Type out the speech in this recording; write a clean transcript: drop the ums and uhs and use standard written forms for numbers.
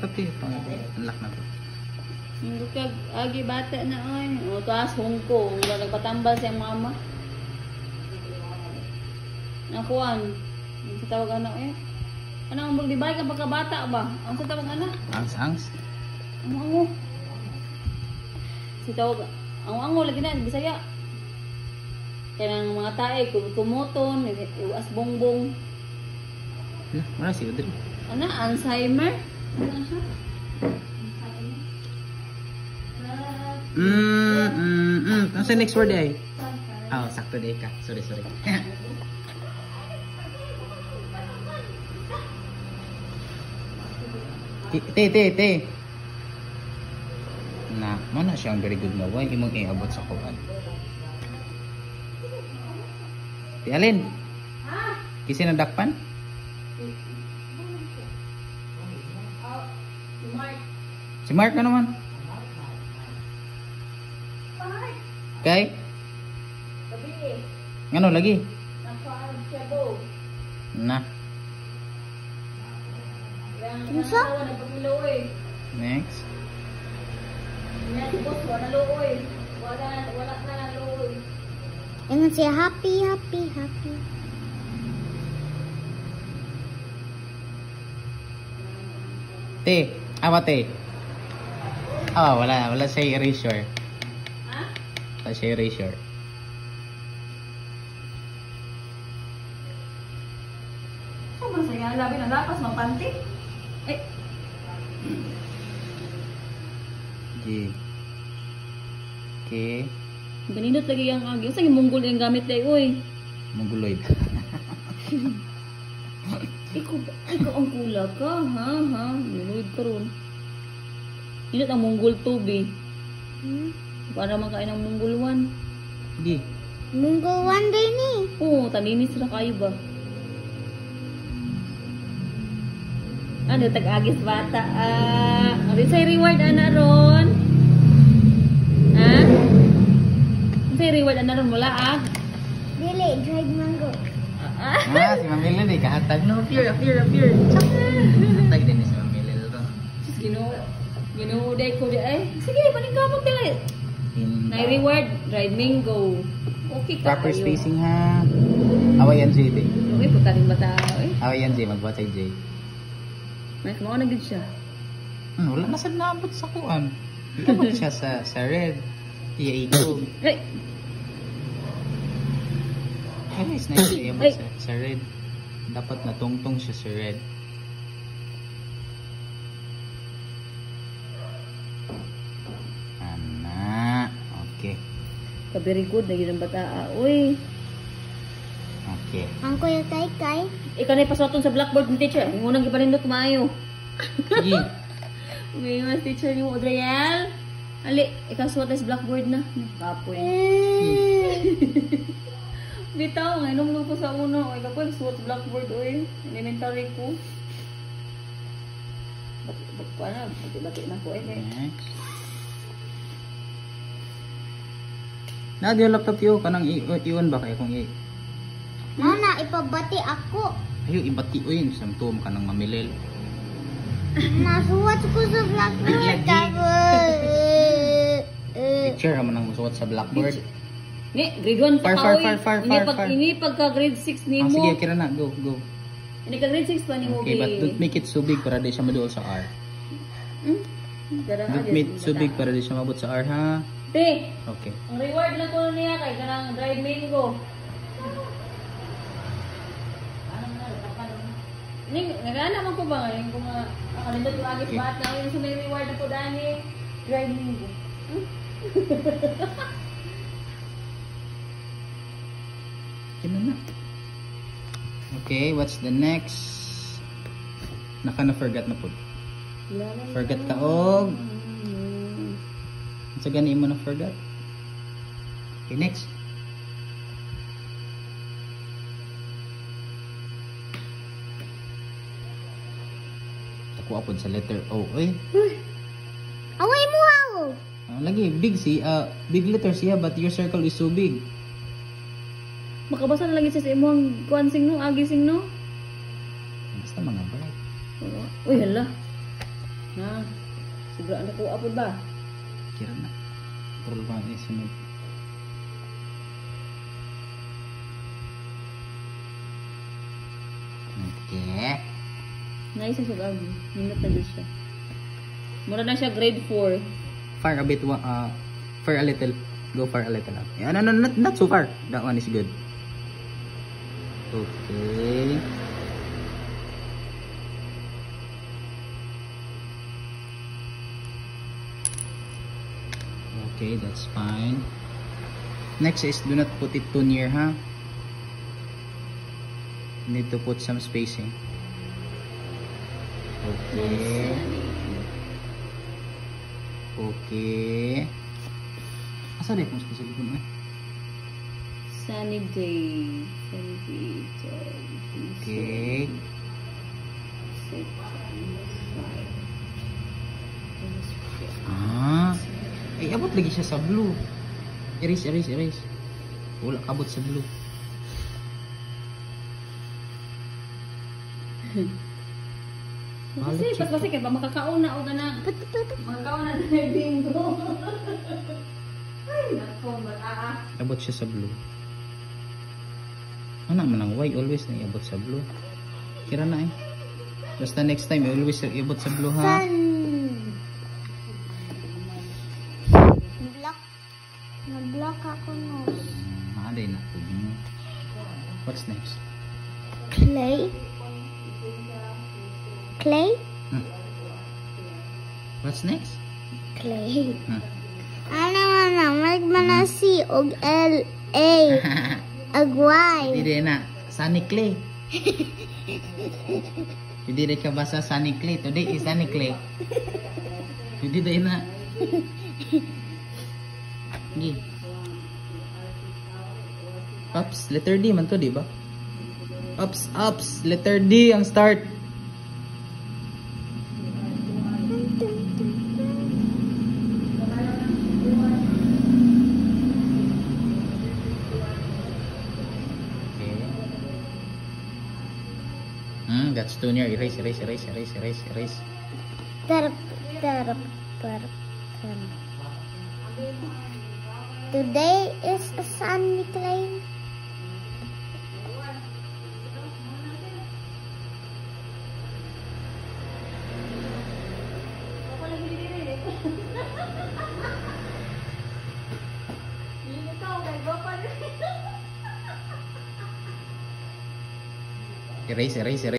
laptop eh. Unlock na to. Hindi ka, agi bata na oy. O, taas Hong Kong. Nagpatambal siyang mama. Nakuan. Ang sa tawag anak eh. Ano ang magbibay ka pagkabata ba? Ang sa tawag anak? Angs-angs. Ang si tawag, ang lagi na, Bisaya. Kaya ng mga tae, kumuton, iwas bongbong. Wala si Audrey. Ano? Alzheimer? Ano siya? Ano sa next word ay? Oh, sakto day ka. Sorry. Te. Na, mana siyang very good na way imong iabot sa kuan. Ti Alin? Kisi na dakpan? Si Mark na naman. Okay? Ngano lagi? Na. Next. Ingat siya happy. Te, apa te? Oh, wala siya erasure. Wala siya erasure. So, masaya. Labi na lapas, mapanti. Ay. G. K. Ganindot lagi yung agi. Saan yung munggol yung gamit day, uy? Mongoloid. Ikaw ang kula ka, ha? Minuid ka ron. Inot ang munggol tubi. Para makain ang munggol 1. G. Munggo one day ni. Oo, taninis na kayo ba? Ano, tag-agis bata. Ano sa'y reward, ana ron? Ha? Ano sa'y reward, ana ron? Mula, Dili, dried mango. Si Mamilil eh, kahatag no. Appear. Kahatag din si Mamilil to. Ginuuday ko di ay. Sige, paningkamot dili. Na-reward, dried mango. Okay ka. Proper spacing ha. Awayan J day. Okay, puta rin bata. Awayan J, magbatay J. May kumawa na gid siya. Wala na sad naabot sa kuan. Abot siya sa red. Iya iko. Ay, Nice na siya abot sa red. Dapat natungtong siya sa red. Ana, okay. very good na gid ang bata. Uy. Okay. Ang kuya kay. Ikaw na ipasuoton sa blackboard ni teacher. Yung unang ipanindot maayo. Sige. May mas teacher ni mo, Adriel. Ali, ikaw suot na sa blackboard na. Kapoy. Bitaw, ngayon lupo sa uno. Ikaw po, suot sa blackboard, uy. Elementary ko. Bati na po, eh. Next. Na, di yung laptop yun. Kanang iwan ba kayo kung Mana, ipabati ako. Ayo, ibati o yun. Samtum ka ng mamilil. Nasuwat ko sa blackboard. Picture naman ang musuot sa blackboard. Ni, grade 1 pa ka, uy. Far. Ini pagka grade 6 ni mo. Sige, kira na. Go. Ini ka grade 6 pa ni mo. Okay, but don't make it so big para di siya maduol sa R. Don't make it so big para di siya mabot sa R, ha? Te, Okay. ang reward na ko niya kay kanang dried mango. Nagana man ko ba ngayon kung nakalindot yung agis bata yung sa may reward na po dani dried mango. Na. Okay, what's the next? Naka-forgot na po. Forgot ka og. Sa gani mo na forgot. Okay, next. Ako apod sa letter O. Oy. Away mo how? Lagi big letter siya but your circle is so big. Makabasa na lagi siya sa imong kuan sing no, agi sing no. Basta mga bright. Uy, hala. Ha? Sobra na ko apod ba? Kira na. Control ba ang isunod? Okay. Naisa siya gagi. Nindot na din siya. Mura na siya grade 4. Far a bit, far a little. Go far a little up. Yeah, no, not so far. That one is good. Okay. Okay, that's fine. Next is do not put it too near, huh? Need to put some spacing. Okay. Okay. Asa deh kung sa likod mo? Sunny day. Sunny day. Okay. 6, 5. Ah. Ay, abot lagi siya sa blue. Erase. Wala abot sa blue. Kasi, pas kaya ba makakauna o na makakauna na yung bingo. Ay, nako, Abot siya sa blue. Ano man ang why always na iabot sa blue? Kira na eh. Basta next time always iabot sa blue ha. Nag-block ako no. Maaday na po. What's next? Clay? Hmm. What's next? Clay. Hmm. Ano, magmanasi og L-A. Agway. Hindi rin na. Sunny Clay. Hindi rin ka basa Sunny Clay. Today is Sunny Clay. Hindi rin na. Sige. Ups. Letter D man to, di ba? Ups. Letter D ang start. That's too near. Erase. Tarap. Today is a sunny day. Erase.